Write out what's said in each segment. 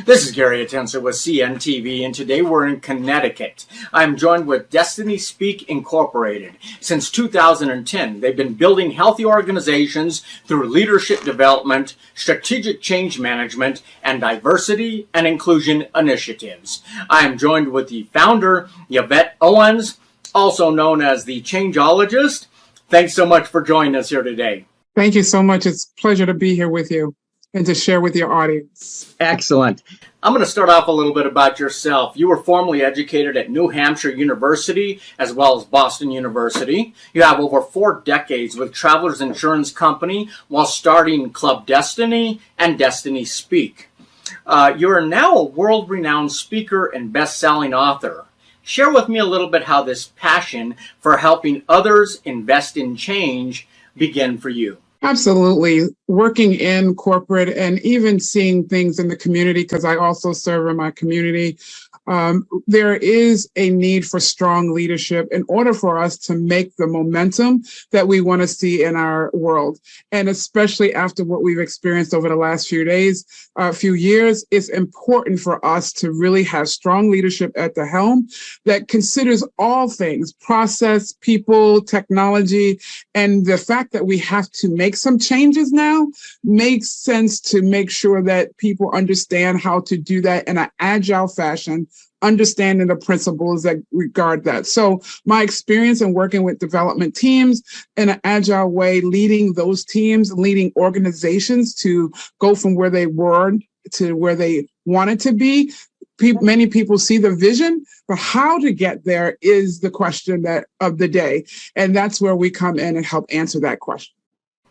This is Gary Attenser with CNTV, and today we're in Connecticut. I'm joined with DestinySpeak Incorporated. Since 2010, they've been building healthy organizations through leadership development, strategic change management, and diversity and inclusion initiatives. I am joined with the founder, Yvette Owens, also known as the Changeologist. Thanks so much for joining us here today. Thank you so much. It's a pleasure to be here with you and to share with your audience. Excellent. I'm going to start off a little bit about yourself. You were formerly educated at New Hampshire University as well as Boston University. You have over 4 decades with Travelers Insurance Company while starting Club Destiny and DestinySpeak. You're now a world-renowned speaker and best-selling author. Share with me a little bit how this passion for helping others invest in change began for you. Absolutely. Working in corporate and even seeing things in the community, because I also serve in my community, there is a need for strong leadership in order for us to make the momentum that we want to see in our world. And especially after what we've experienced over the last few years, it's important for us to really have strong leadership at the helm that considers all things, process, people, technology, and the fact that we have to make some changes now makes sense to make sure that people understand how to do that in an agile fashion, understanding the principles that regard that. So my experience in working with development teams in an agile way, leading those teams, leading organizations to go from where they were to where they wanted to be. Many people see the vision, but how to get there is the question of the day. And that's where we come in and help answer that question.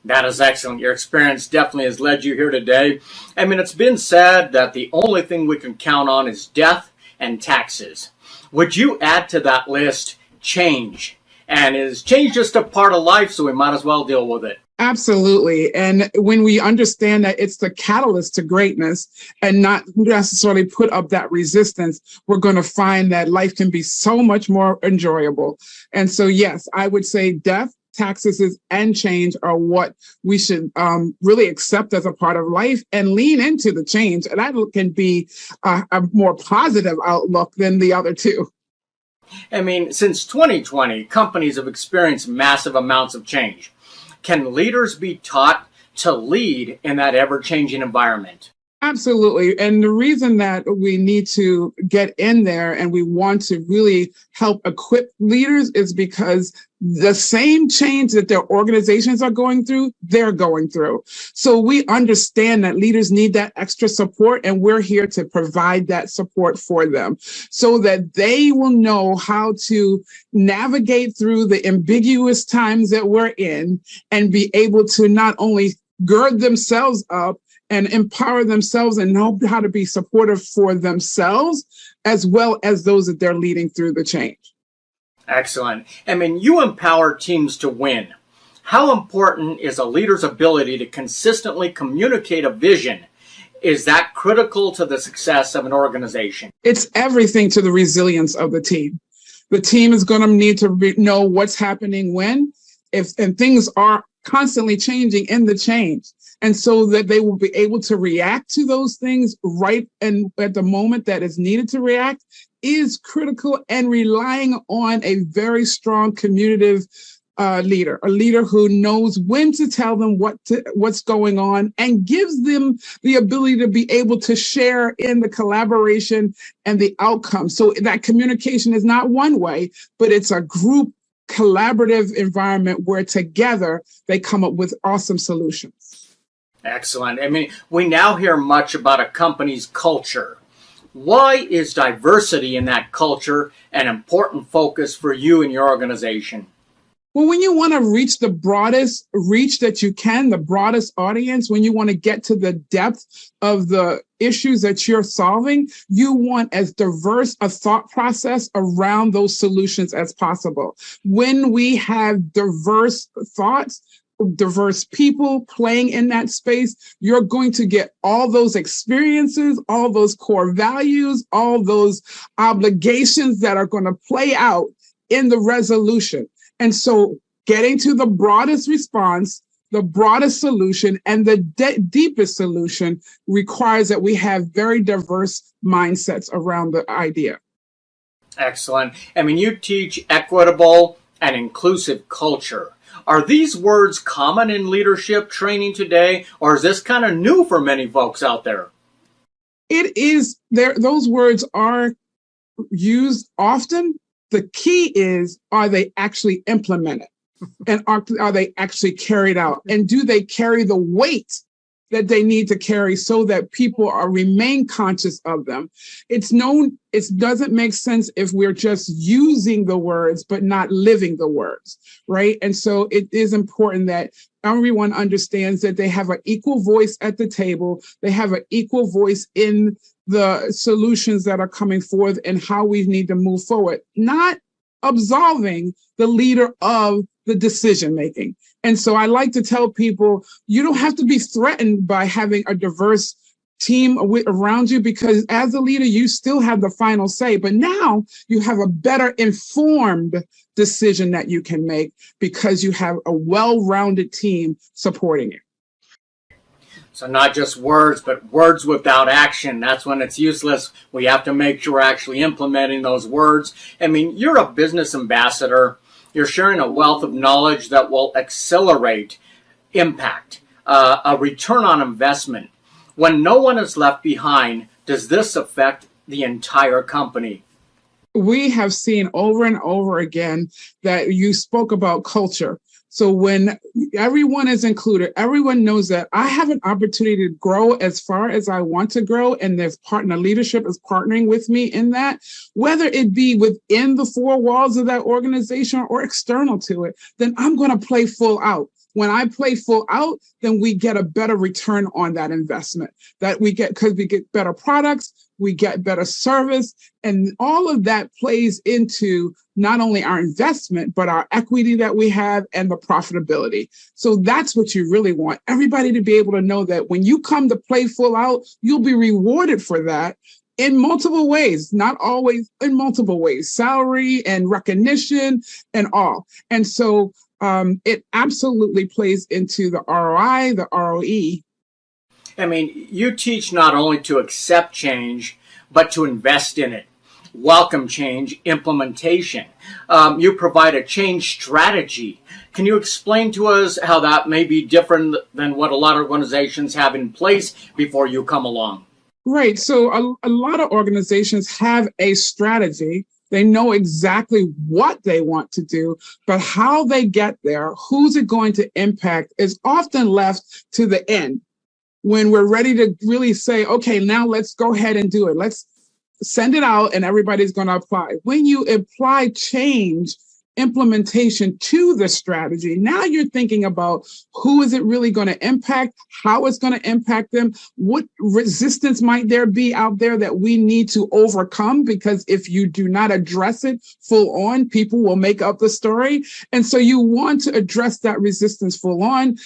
That is excellent. Your experience definitely has led you here today. I mean, it's been said that the only thing we can count on is death and taxes. Would you add to that list change? And is change just a part of life, so we might as well deal with it? Absolutely. And when we understand that it's the catalyst to greatness and not necessarily put up that resistance, we're going to find that life can be so much more enjoyable. And so, yes, I would say death, taxes, and change are what we should really accept as a part of life and lean into the change. And that can be a more positive outlook than the other two. I mean, since 2020, companies have experienced massive amounts of change. Can leaders be taught to lead in that ever-changing environment? Absolutely. And the reason that we need to get in there and we want to really help equip leaders is because the same change that their organizations are going through, they're going through. So we understand that leaders need that extra support, and we're here to provide that support for them so that they will know how to navigate through the ambiguous times that we're in and be able to not only gird themselves up and empower themselves and know how to be supportive for themselves, as well as those that they're leading through the change. Excellent. I mean, you empower teams to win. How important is a leader's ability to consistently communicate a vision? Is that critical to the success of an organization? It's everything to the resilience of the team. The team is going to need to know what's happening when, and things are constantly changing in the change. And so that they will be able to react to those things right and at the moment that is needed to react is critical, and relying on a very strong communicative leader, a leader who knows when to tell them what's going on and gives them the ability to be able to share in the collaboration and the outcome. So that communication is not one way, but it's a group collaborative environment where together they come up with awesome solutions. Excellent. I mean, we now hear much about a company's culture. Why is diversity in that culture an important focus for you and your organization? Well, when you want to reach the broadest reach that you can, the broadest audience, when you want to get to the depth of the issues that you're solving, you want as diverse a thought process around those solutions as possible. When we have diverse thoughts, diverse people playing in that space, you're going to get all those experiences, all those core values, all those obligations that are going to play out in the resolution. And so getting to the broadest response the broadest solution and the deepest solution requires that we have very diverse mindsets around the idea. Excellent. I mean, you teach equitable and inclusive culture. Are these words common in leadership training today, or is this kind of new for many folks out there? It is there. Those words are used often. The key is, are they actually implemented? And are they actually carried out? And do they carry the weight that they need to carry so that people remain conscious of them? It doesn't make sense if we're just using the words, but not living the words, right? And so it is important that everyone understands that they have an equal voice at the table. They have an equal voice in the solutions that are coming forth and how we need to move forward, not absolving the leader of the decision making. And so I like to tell people, you don't have to be threatened by having a diverse team around you, because as a leader, you still have the final say. But now you have a better informed decision that you can make because you have a well-rounded team supporting you. So not just words, but words without action. That's when it's useless. We have to make sure we're actually implementing those words. I mean, you're a business ambassador. You're sharing a wealth of knowledge that will accelerate impact, a return on investment. When no one is left behind, does this affect the entire company? We have seen over and over again that you spoke about culture. So when everyone is included, everyone knows that I have an opportunity to grow as far as I want to grow, and their partner leadership is partnering with me in that, whether it be within the four walls of that organization or external to it, then I'm going to play full out. When I play full out, then we get a better return on that investment that we get because we get better products, we get better service, and all of that plays into not only our investment, but our equity that we have and the profitability. So that's what you really want. Everybody to be able to know that when you come to play full out, you'll be rewarded for that in multiple ways, not always in multiple ways, salary and recognition and all. And so it absolutely plays into the ROI, the ROE. I mean, you teach not only to accept change, but to invest in it. Welcome change, implementation. You provide a change strategy. Can you explain to us how that may be different than what a lot of organizations have in place before you come along? Right. So a lot of organizations have a strategy. They know exactly what they want to do, but how they get there, who's it going to impact, is often left to the end when we're ready to really say, okay, now let's go ahead and do it. Let's send it out and everybody's going to apply. When you apply change implementation to the strategy, now you're thinking about who is it really going to impact, how it's going to impact them, what resistance might there be out there that we need to overcome, because if you do not address it full on, people will make up the story. And so you want to address that resistance full on,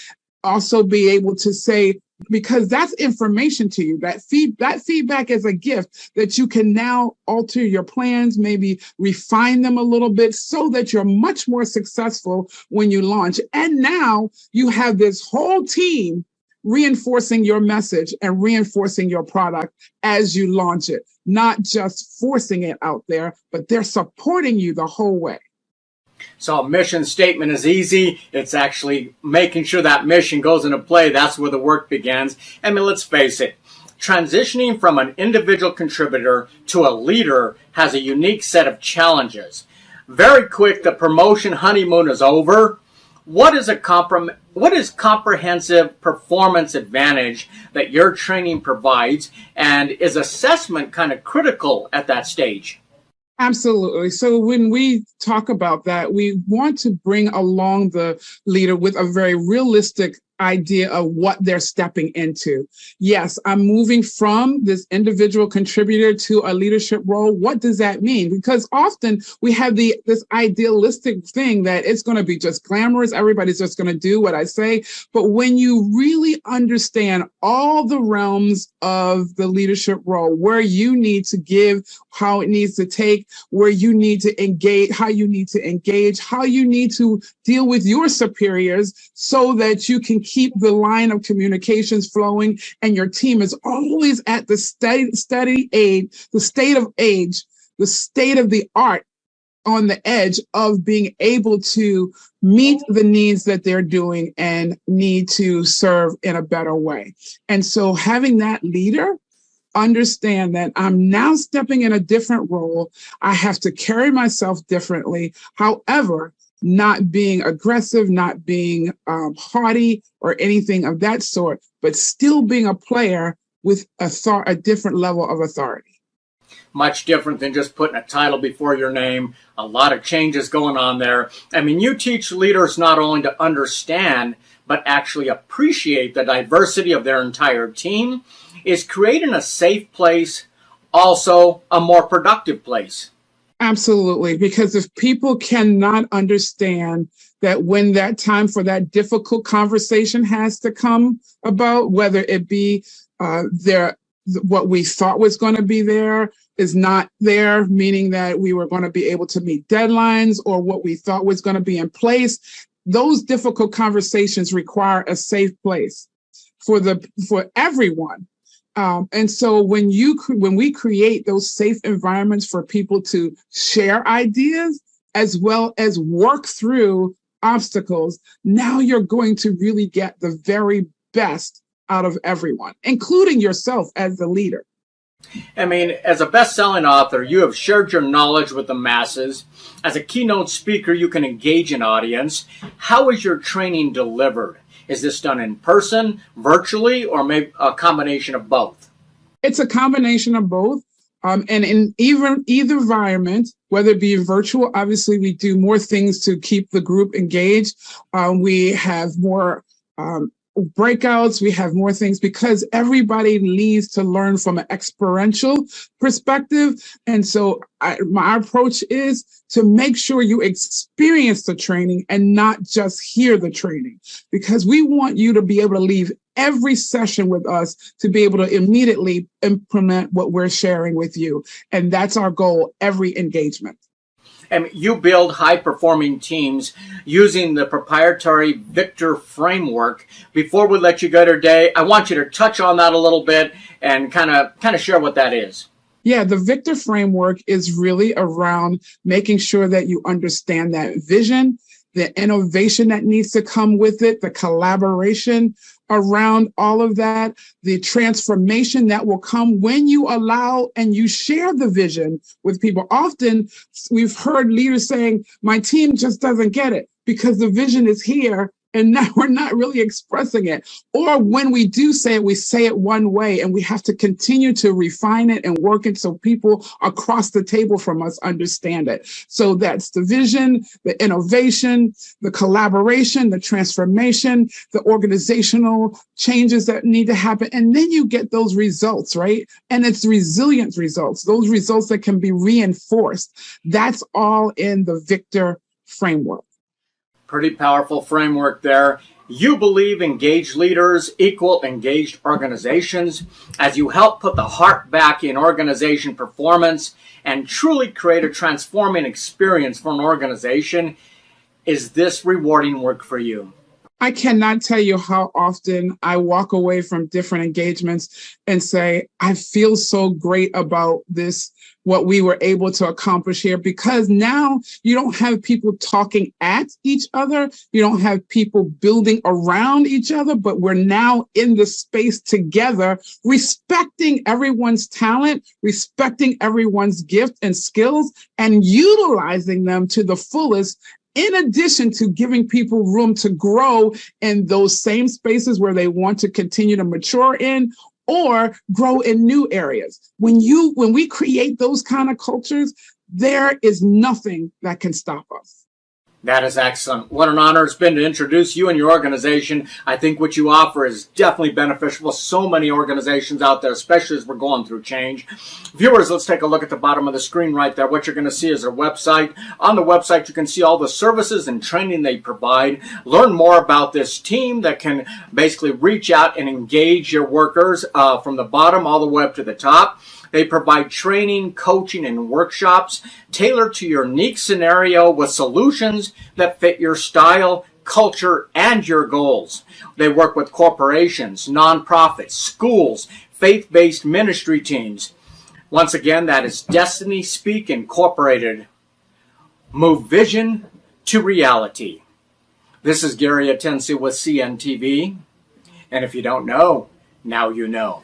also be able to say, because that's information to you. That feedback is a gift that you can now alter your plans, maybe refine them a little bit so that you're much more successful when you launch. And now you have this whole team reinforcing your message and reinforcing your product as you launch it, not just forcing it out there, but they're supporting you the whole way. So a mission statement is easy. It's actually making sure that mission goes into play. That's where the work begins. I mean, let's face it. Transitioning from an individual contributor to a leader has a unique set of challenges. Very quick, the promotion honeymoon is over. What is comprehensive performance advantage that your training provides, and is assessment kind of critical at that stage? Absolutely. So when we talk about that, we want to bring along the leader with a very realistic idea of what they're stepping into. Yes, I'm moving from this individual contributor to a leadership role. What does that mean? Because often we have this idealistic thing that it's going to be just glamorous. Everybody's just going to do what I say. But when you really understand all the realms of the leadership role, where you need to give, how it needs to take, where you need to engage, how you need to deal with your superiors so that you can keep the line of communications flowing and your team is always at the state of the art on the edge of being able to meet the needs that they're doing and need to serve in a better way. And so having that leader understand that I'm now stepping in a different role. I have to carry myself differently. However, not being aggressive, not being haughty or anything of that sort, but still being a player with a different level of authority. Much different than just putting a title before your name. A lot of changes going on there. I mean, you teach leaders not only to understand, but actually appreciate the diversity of their entire team. Is creating a safe place also a more productive place? Absolutely, because if people cannot understand that when that time for that difficult conversation has to come about, whether it be what we thought was going to be there is not there, meaning that we were going to be able to meet deadlines, or what we thought was going to be in place, those difficult conversations require a safe place for everyone. And so when we create those safe environments for people to share ideas as well as work through obstacles, now you're going to really get the very best out of everyone, including yourself as the leader. I mean, as a best-selling author, you have shared your knowledge with the masses. As a keynote speaker, you can engage an audience. How is your training delivered? Is this done in person, virtually, or maybe a combination of both? It's a combination of both. And in either environment, whether it be virtual, obviously we do more things to keep the group engaged. We have more breakouts, we have more things because everybody needs to learn from an experiential perspective. And so my approach is to make sure you experience the training and not just hear the training, because we want you to be able to leave every session with us to be able to immediately implement what we're sharing with you. And that's our goal, every engagement. And you build high-performing teams using the proprietary Victor framework. Before we let you go today, I want you to touch on that a little bit and kind of share what that is. Yeah, the Victor framework is really around making sure that you understand that vision, the innovation that needs to come with it, the collaboration around all of that, the transformation that will come when you allow and you share the vision with people. Often we've heard leaders saying, my team just doesn't get it because the vision is here and now we're not really expressing it. Or when we do say it, we say it one way and we have to continue to refine it and work it so people across the table from us understand it. So that's the vision, the innovation, the collaboration, the transformation, the organizational changes that need to happen. And then you get those results, right? And it's resilient results, those results that can be reinforced. That's all in the Victor framework. Pretty powerful framework there. You believe engaged leaders equal engaged organizations as you help put the heart back in organization performance and truly create a transforming experience for an organization. Is this rewarding work for you? I cannot tell you how often I walk away from different engagements and say, I feel so great about this, what we were able to accomplish here, because now you don't have people talking at each other. You don't have people building around each other, but we're now in the space together, respecting everyone's talent, respecting everyone's gift and skills, and utilizing them to the fullest, in addition to giving people room to grow in those same spaces where they want to continue to mature in or grow in new areas. When we create those kind of cultures, there is nothing that can stop us. That is excellent. What an honor it's been to introduce you and your organization. I think what you offer is definitely beneficial for so many organizations out there, especially as we're going through change. Viewers, let's take a look at the bottom of the screen right there. What you're going to see is their website. On the website, you can see all the services and training they provide. Learn more about this team that can basically reach out and engage your workers from the bottom all the way up to the top. They provide training, coaching, and workshops tailored to your unique scenario with solutions that fit your style, culture, and your goals. They work with corporations, nonprofits, schools, faith-based ministry teams. Once again, that is DestinySpeak Incorporated. Move vision to reality. This is Gary Atensi with CNTV. And if you don't know, now you know.